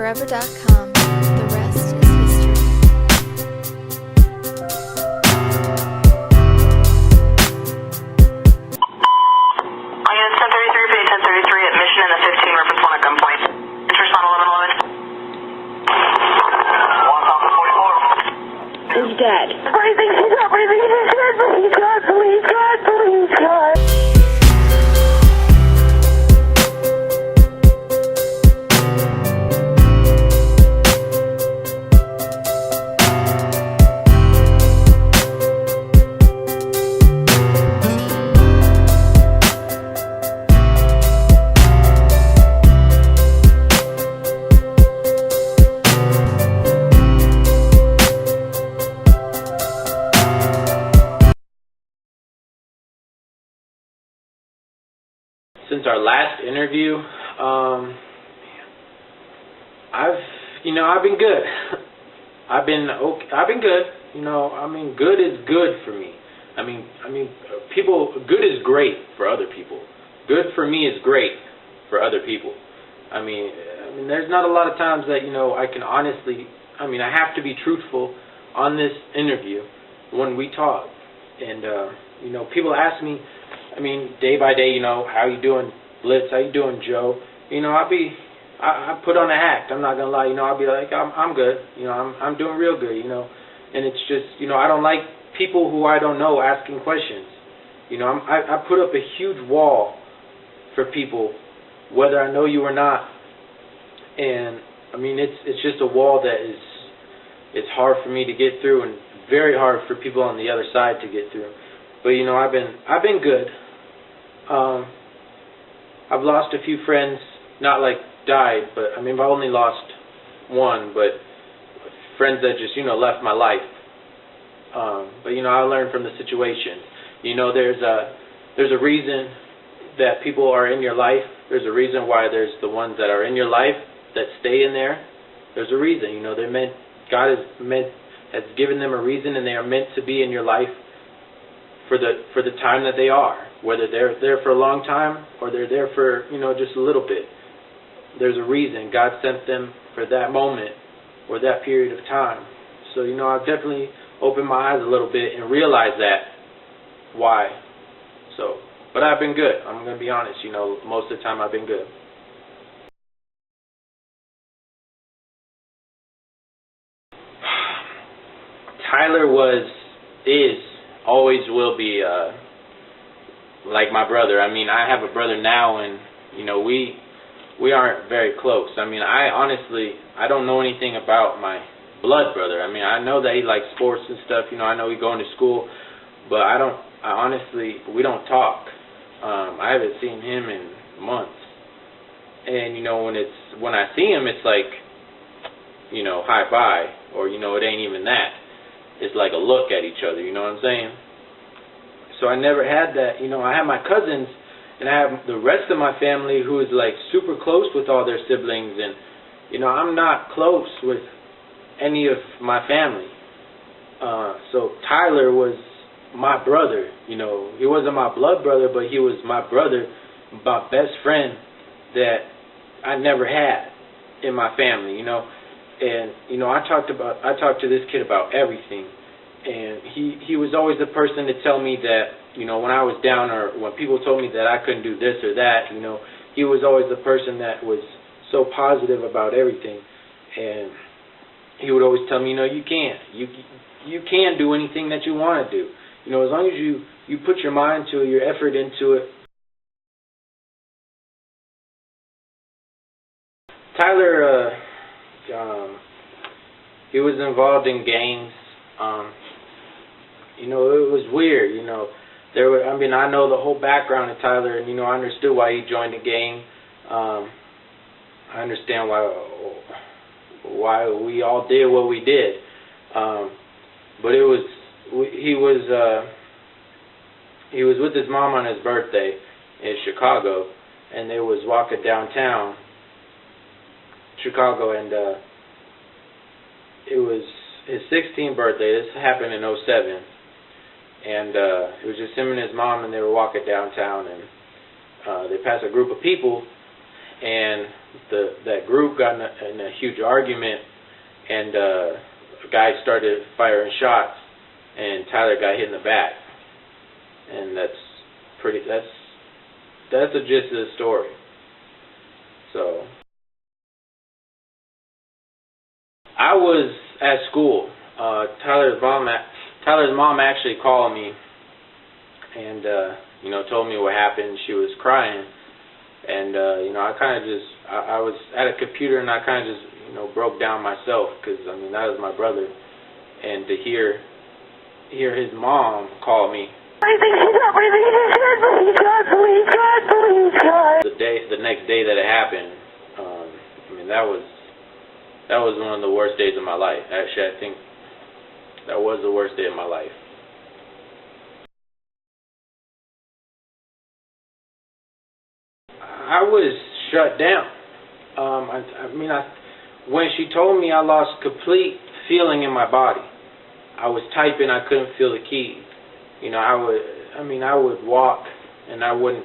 BlitzForever.com. The rest is history. On unit 1033, pay 1033 at Mission and the 15 reference 1 at gunpoint. Interest on 1111. 1044. Is dead. Breathing, she's not breathing, she's dead, please God, please God, please God. Since our last interview, I've been good. I've been good. Good is good for me. Good is great for other people. Good for me is great for other people. There's not a lot of times that, I can honestly, I have to be truthful on this interview when we talk. And, people ask me, day by day, how you doing, Blitz? How you doing, Joe? I put on an act. I'm not gonna lie. I'll be like, I'm good. I'm doing real good. And it's just, I don't like people who I don't know asking questions. I put up a huge wall for people, whether I know you or not. And it's just a wall that it's hard for me to get through, and very hard for people on the other side to get through. But I've been good. I've lost a few friends, not like died, but I've only lost one, but friends that just left my life. But I learned from the situation. There's a reason that people are in your life. There's a reason why there's the ones that are in your life that stay in there. There's a reason. God has given them a reason, and they are meant to be in your life for the time that they are, whether they're there for a long time or they're there for just a little bit. There's a reason God sent them for that moment or that period of time. So I've definitely opened my eyes a little bit and realized that why. But I've been good. I'm gonna be honest. Most of the time I've been good. Tyler always will be like my brother. I have a brother now, and we aren't very close. I don't know anything about my blood brother. I know that he likes sports and stuff. I know he's going to school, but we don't talk. I haven't seen him in months. And when I see him, it's like hi bye, or it ain't even that. It's like a look at each other, you know what I'm saying? So I never had that. I have my cousins, and I have the rest of my family who is like super close with all their siblings, and I'm not close with any of my family. So Tyler was my brother. He wasn't my blood brother, but he was my brother, my best friend that I never had in my family. And I talked to this kid about everything, and he was always the person to tell me that when I was down, or when people told me that I couldn't do this or that, he was always the person that was so positive about everything. And he would always tell me, you can do anything that you want to do, as long as you put your mind to it, your effort into it. Tyler, he was involved in gangs. It was weird. I know the whole background of Tyler, and I understood why he joined the gang. I understand why we all did what we did. But he was with his mom on his birthday in Chicago, and they was walking downtown Chicago, and it was his 16th birthday. This happened in 2007, and it was just him and his mom, and they were walking downtown, and they passed a group of people, and that group got in a huge argument, and a guy started firing shots, and Tyler got hit in the back, and that's the gist of the story. So I was at school. Tyler's mom actually called me and told me what happened. She was crying, and I kind of just I was at a computer, and I kind of just broke down myself, because that was my brother, and to hear his mom call me. I think she's not breathing. Please God, please God, please God. The next day that it happened, that was one of the worst days of my life. Actually, I think that was the worst day of my life. I was shut down. When she told me, I lost complete feeling in my body. I was typing, I couldn't feel the keys. I would walk, and I would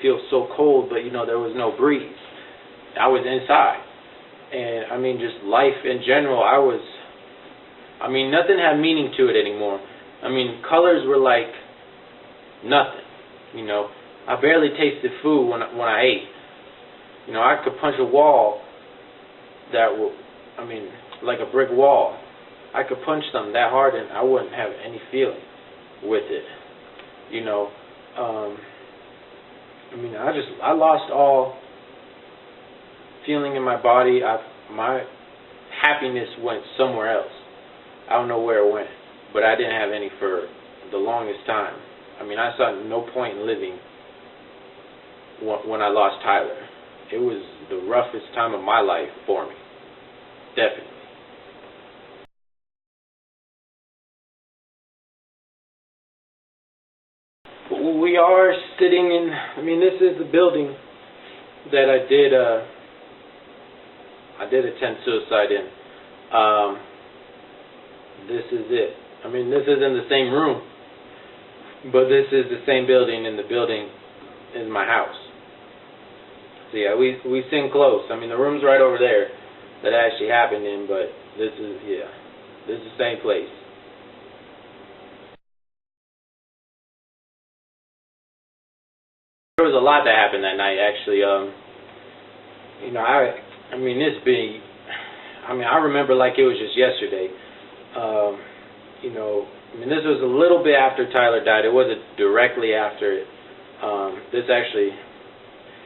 feel so cold, but there was no breeze. I was inside, and just life in general. Nothing had meaning to it anymore. Colors were like nothing. I barely tasted food when I ate. I could punch a wall like a brick wall. I could punch something that hard, and I wouldn't have any feeling with it. I lost all feeling in my body. My happiness went somewhere else. I don't know where it went, but I didn't have any for the longest time. I saw no point in living when I lost Tyler. It was the roughest time of my life for me, definitely. We are sitting in, this is the building that I did attempt suicide in. This is it. This is in the same room, but this is the same building, and the building is my house. So yeah, we sing close. The room's right over there that it actually happened in, but this is the same place. There was a lot that happened that night, actually. I remember like it was just yesterday. This was a little bit after Tyler died. It wasn't directly after it.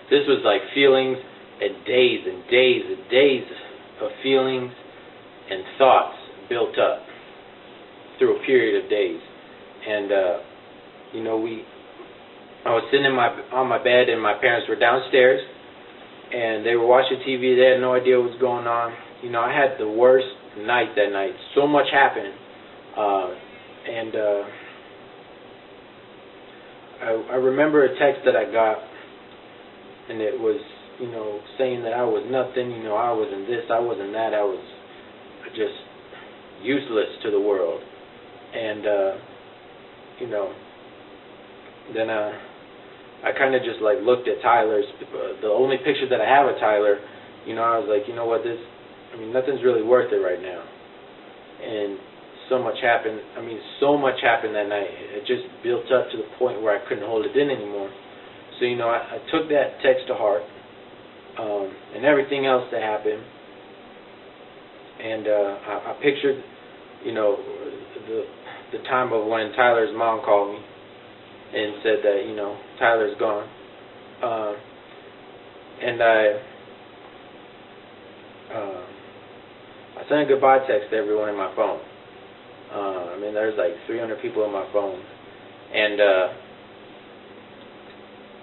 This was like feelings and days and days and days of feelings and thoughts built up through a period of days. And I was sitting on my bed, and my parents were downstairs, and they were watching TV. They had no idea what was going on. I had the worst night that night. So much happened, and I remember a text that I got, and it was, saying that I was nothing. I wasn't this, I wasn't that. I was just useless to the world, and then I kind of just like looked at Tyler's, the only picture that I have of Tyler. I was like, you know what, nothing's really worth it right now. And so much happened. So much happened that night. It just built up to the point where I couldn't hold it in anymore. So I took that text to heart, and everything else that happened, and I pictured, the time of when Tyler's mom called me and said that, Tyler's gone. And I sent a goodbye text to everyone in my phone. There's like 300 people in my phone. And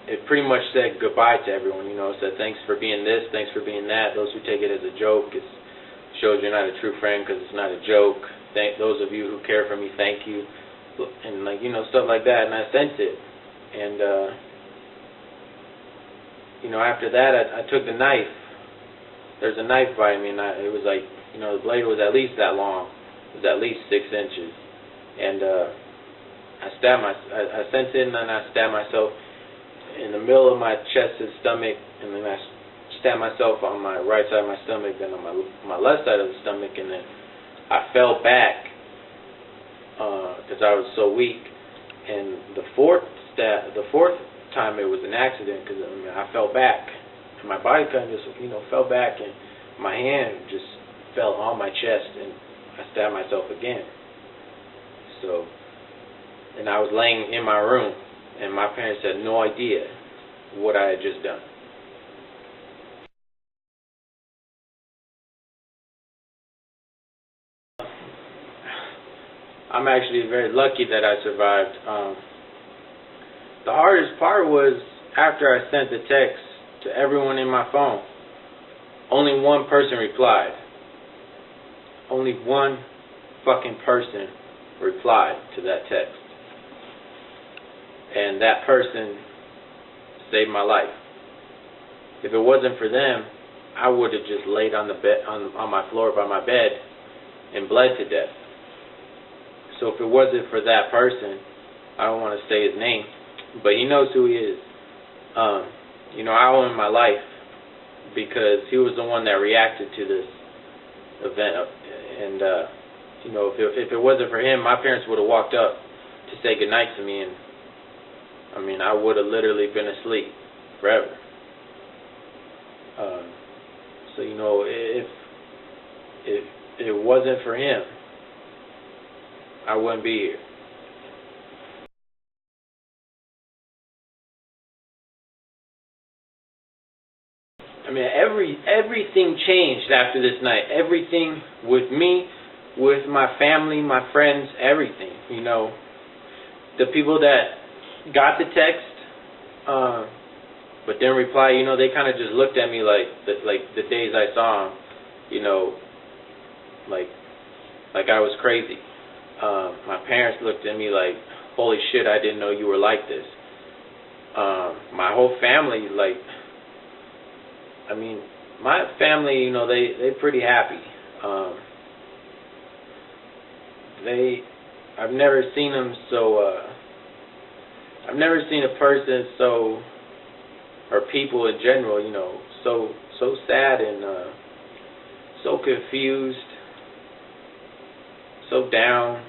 it pretty much said goodbye to everyone, It said thanks for being this, thanks for being that. Those who take it as a joke, it shows you're not a true friend because it's not a joke. Thank those of you who care for me, thank you. And stuff like that, and I sent it, and after that I took the knife. There's a knife by me, and it was like, the blade was at least that long. It was at least 6 inches, and I sent it, and then I stabbed myself in the middle of my chest and stomach, and then I stabbed myself on my right side of my stomach, then on my left side of the stomach, and then I fell back because I was so weak. And the fourth time it was an accident because I fell back, and my body kind of just fell back, and my hand just fell on my chest, and I stabbed myself again. So, and I was laying in my room, and my parents had no idea what I had just done. I'm actually very lucky that I survived. The hardest part was after I sent the text to everyone in my phone, only one person replied. Only one fucking person replied to that text. And that person saved my life. If it wasn't for them, I would have just laid on the bed, on my floor by my bed, and bled to death. So if it wasn't for that person, I don't want to say his name, but he knows who he is. I owe him my life because he was the one that reacted to this event. And if it wasn't for him, my parents would have walked up to say goodnight to me, and I would have literally been asleep forever. If it wasn't for him, I wouldn't be here. Everything changed after this night. Everything with me, with my family, my friends, everything. The people that got the text, but didn't reply. They kind of just looked at me like the days I saw them. Like I was crazy. My parents looked at me like, holy shit, I didn't know you were like this. My whole family, my family, they're pretty happy. I've never seen them so, I've never seen a person so, or people in general, so sad and so confused, so down,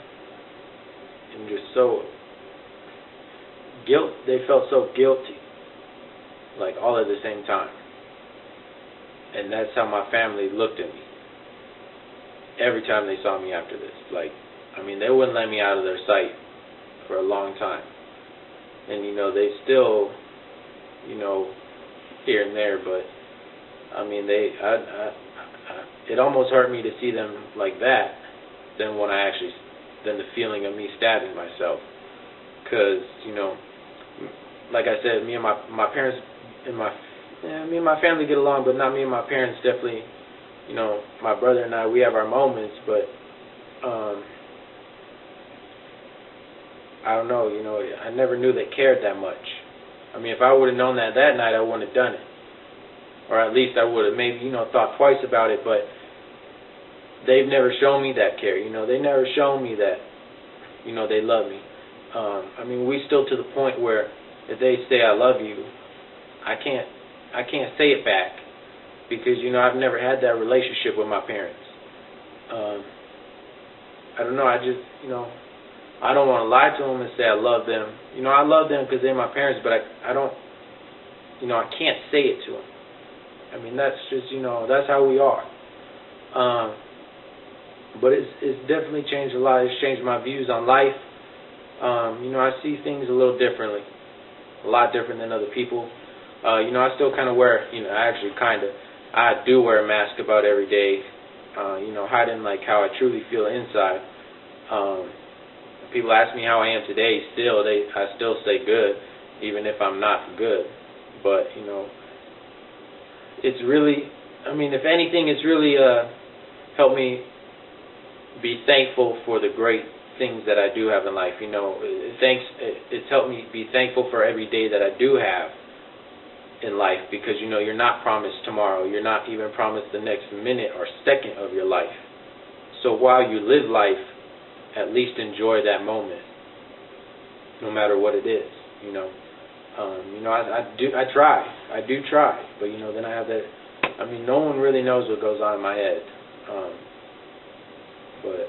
and just so they felt so guilty, all at the same time. And that's how my family looked at me every time they saw me after this. They wouldn't let me out of their sight for a long time. And, they still, here and there, but, it almost hurt me to see them like that than the feeling of me stabbing myself. Because, like I said, me and my parents and me and my family get along, but not me and my parents. Definitely, my brother and I, we have our moments, but I don't know, I never knew they cared that much. If I would have known that night, I wouldn't have done it. Or at least I would have maybe, thought twice about it, but they've never shown me that care. They never shown me that, they love me. We still to the point where if they say I love you, I can't say it back because, I've never had that relationship with my parents. I don't know, I just, I don't want to lie to them and say I love them. I love them because they're my parents, but I don't, I can't say it to them. That's just, that's how we are. But it's definitely changed a lot. It's changed my views on life. I see things a little differently, a lot different than other people. I still kind of wear, I do wear a mask about every day, hiding how I truly feel inside. People ask me how I am today, I still say good, even if I'm not good. But, it's really, if anything, it's really helped me be thankful for the great things that I do have in life. It's helped me be thankful for every day that I do have in life, because you're not promised tomorrow. You're not even promised the next minute or second of your life. So while you live life, at least enjoy that moment, no matter what it is. I do try, but then I have I mean, no one really knows what goes on in my head. But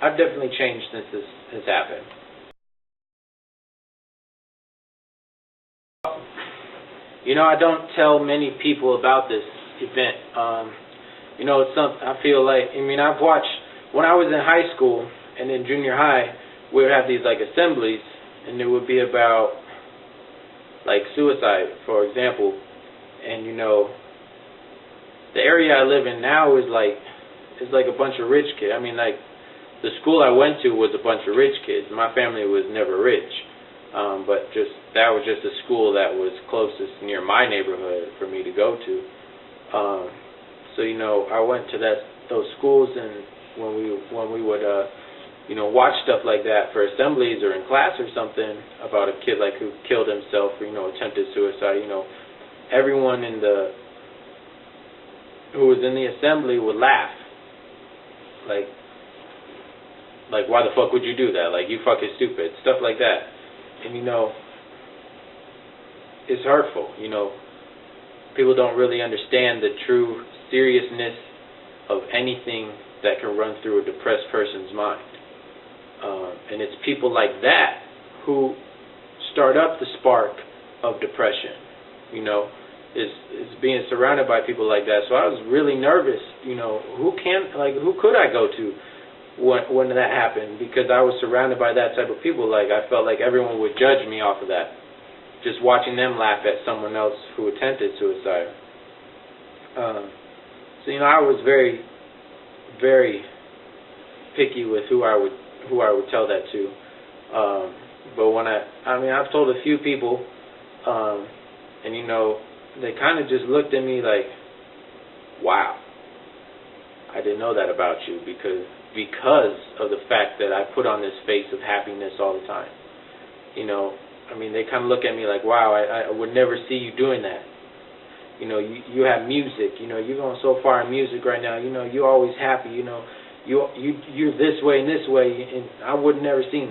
I've definitely changed since this has happened. You know, I don't tell many people about this event. You know, it's something I feel like, I mean, I've watched, when I was in high school and in junior high, we would have these, like, assemblies, and it would be about, like, suicide, for example. And, you know, the area I live in now is like a bunch of rich kids. I mean, like, the school I went to was a bunch of rich kids. My family was never rich, but that was just a school that was closest near my neighborhood for me to go to. So, you know, I went to those schools, and when we would you know, watch stuff like that for assemblies or in class or something about a kid like who killed himself or, you know, attempted suicide, you know, everyone who was in the assembly would laugh. Like, why the fuck would you do that? Like, you fucking stupid. Stuff like that. And, you know, it's hurtful. You know, people don't really understand the true seriousness of anything that can run through a depressed person's mind. And it's people like that who start up the spark of depression, you know. Is being surrounded by people like that. So I was really nervous, you know, who could I go to when that happened, because I was surrounded by that type of people. Like, I felt like everyone would judge me off of that, just watching them laugh at someone else who attempted suicide. So, you know, I was very, very picky with who I would tell that to. But when I've told a few people, and, you know, they kind of just looked at me like, wow, I didn't know that about you, because of the fact that I put on this face of happiness all the time. You know, I mean, they kind of look at me like, wow, I would never see you doing that. You know, you have music, you know, you're going so far in music right now, you know, you're always happy, you know, you're this way and this way, and I would have never seen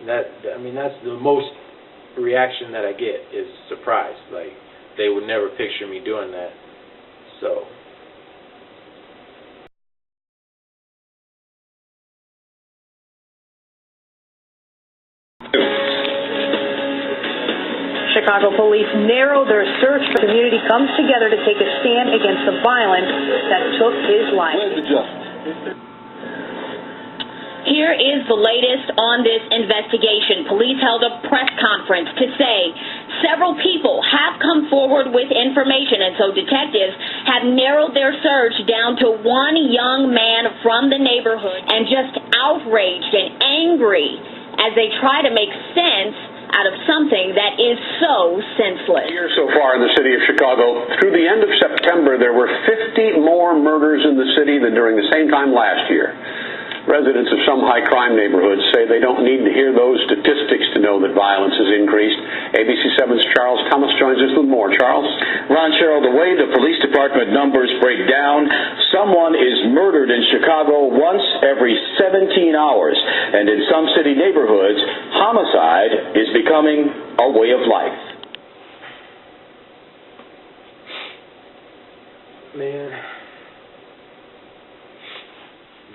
that. I mean, that's the most reaction that I get is surprise. Like, they would never picture me doing that. So Chicago police narrow their search. The community comes together to take a stand against the violence that took his life. Here is the latest on this investigation. Police held a press conference to say several people have come forward with information, and so detectives have narrowed their search down to one young man from the neighborhood, and just outraged and angry as they try to make sense out of something that is so senseless. Here so far in the city of Chicago, through the end of September, there were 50 more murders in the city than during the same time last year. Residents of some high-crime neighborhoods say they don't need to hear those statistics to know that violence has increased. ABC 7's Charles Thomas joins us with more. Charles? Ron, Cheryl, the way the police department numbers break down, someone is murdered in Chicago once every 17 hours. And in some city neighborhoods, homicide is becoming a way of life. Man,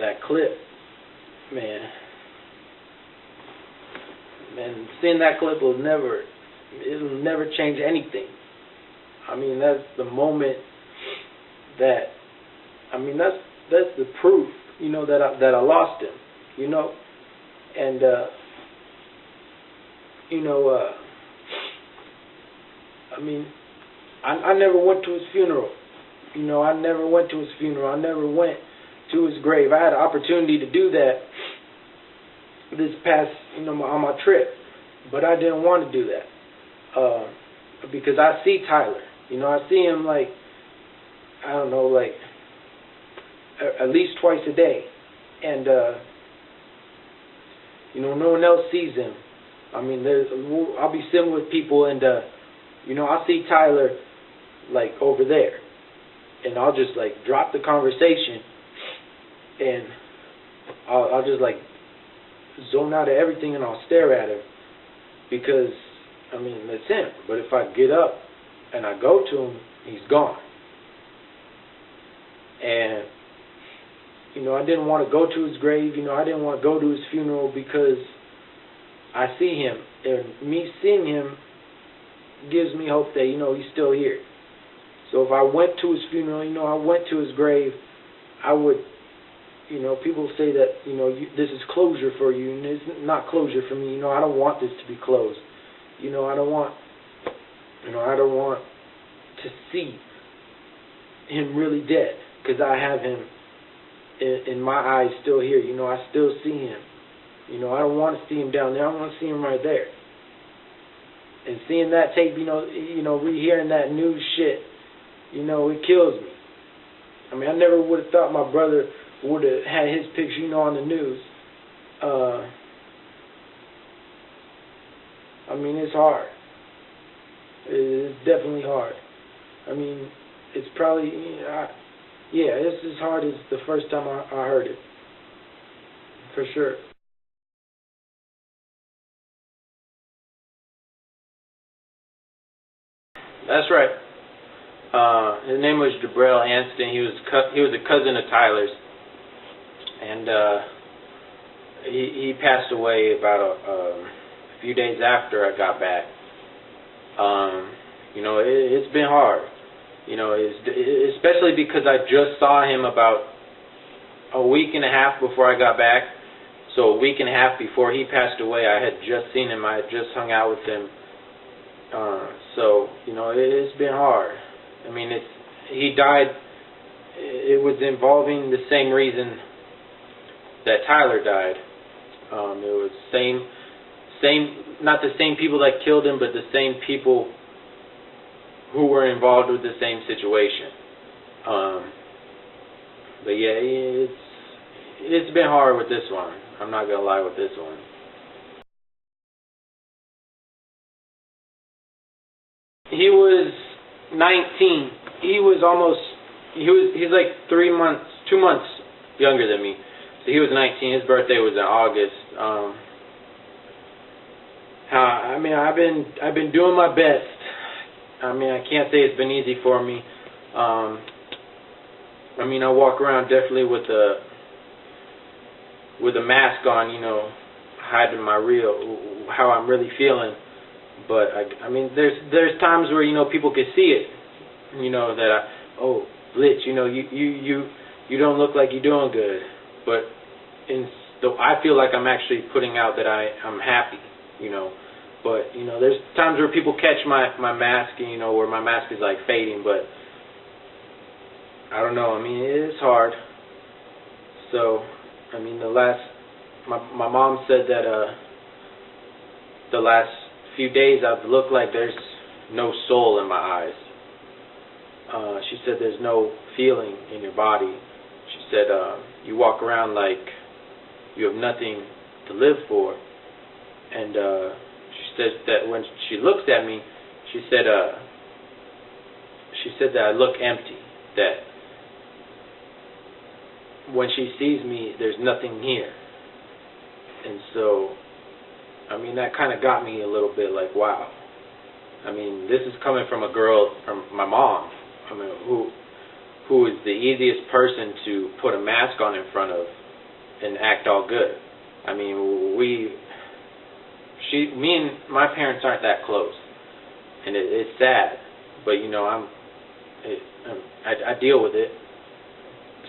that clip. Man, seeing that clip it'll never change anything. I mean, that's the moment that, I mean, that's the proof, you know, that I lost him, you know, and you know, I mean, I never went to his funeral, you know, I never went to his funeral, I never went to his grave. I had an opportunity to do that this past, you know, on my trip, but I didn't want to do that because I see Tyler. You know, I see him like, I don't know, like at least twice a day, and you know, no one else sees him. I mean, I'll be sitting with people, and you know, I'll see Tyler like over there, and I'll just like drop the conversation. And I'll just like zone out of everything, and I'll stare at him because, I mean, that's him. But if I get up and I go to him, he's gone. And, you know, I didn't want to go to his grave. You know, I didn't want to go to his funeral because I see him. And me seeing him gives me hope that, you know, he's still here. So if I went to his funeral, you know, I went to his grave, I would, you know, people say that, you know, this is closure for you, and it's not closure for me. You know, I don't want this to be closed. You know, I don't want to see him really dead, because I have him in my eyes still here. You know, I still see him. You know, I don't want to see him down there. I want to see him right there. And seeing that tape, you know, rehearing that news shit, you know, it kills me. I mean, I never would have thought my brother would have had his picture, you know, on the news. I mean, it's hard. It's definitely hard. I mean, it's probably, yeah, it's as hard as the first time I heard it, for sure. That's right. His name was Jabril Anston. He was a cousin of Tyler's, and he passed away about a few days after I got back. You know, it's been hard. You know, especially because I just saw him about a week and a half before I got back. So a week and a half before he passed away, I had just seen him. I had just hung out with him. So, you know, it's been hard. I mean, he died, it was involving the same reason that Tyler died. It was not the same people that killed him, but the same people who were involved with the same situation. But yeah, it's been hard with this one. I'm not gonna lie with this one. He was 19. He's like 2 months younger than me. So he was 19. His birthday was in August. I mean, I've been doing my best. I mean, I can't say it's been easy for me. I mean, I walk around definitely with a mask on, you know, hiding how I'm really feeling. But I mean, there's times where, you know, people can see it, you know, that Blitz, you know, you don't look like you're doing good. But I feel like I'm actually putting out that I'm happy, you know. But, you know, there's times where people catch my mask, you know, where my mask is like fading. But I don't know. I mean, it's hard. So, I mean, my mom said that the last few days I've looked like there's no soul in my eyes. She said there's no feeling in your body. She said you walk around like you have nothing to live for. And she says that when she looks at me, she said that I look empty. That when she sees me, there's nothing here. And so, I mean, that kind of got me a little bit like, wow. I mean, this is coming from a girl, from my mom. I mean, who is the easiest person to put a mask on in front of and act all good. I mean, me and my parents aren't that close, and it's sad. But you know, I deal with it.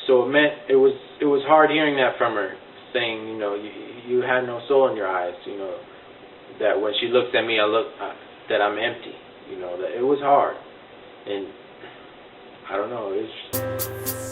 So it was hard hearing that from her, saying, you know, you had no soul in your eyes. You know, that when she looks at me, that I'm empty. You know, that it was hard, and I don't know. It's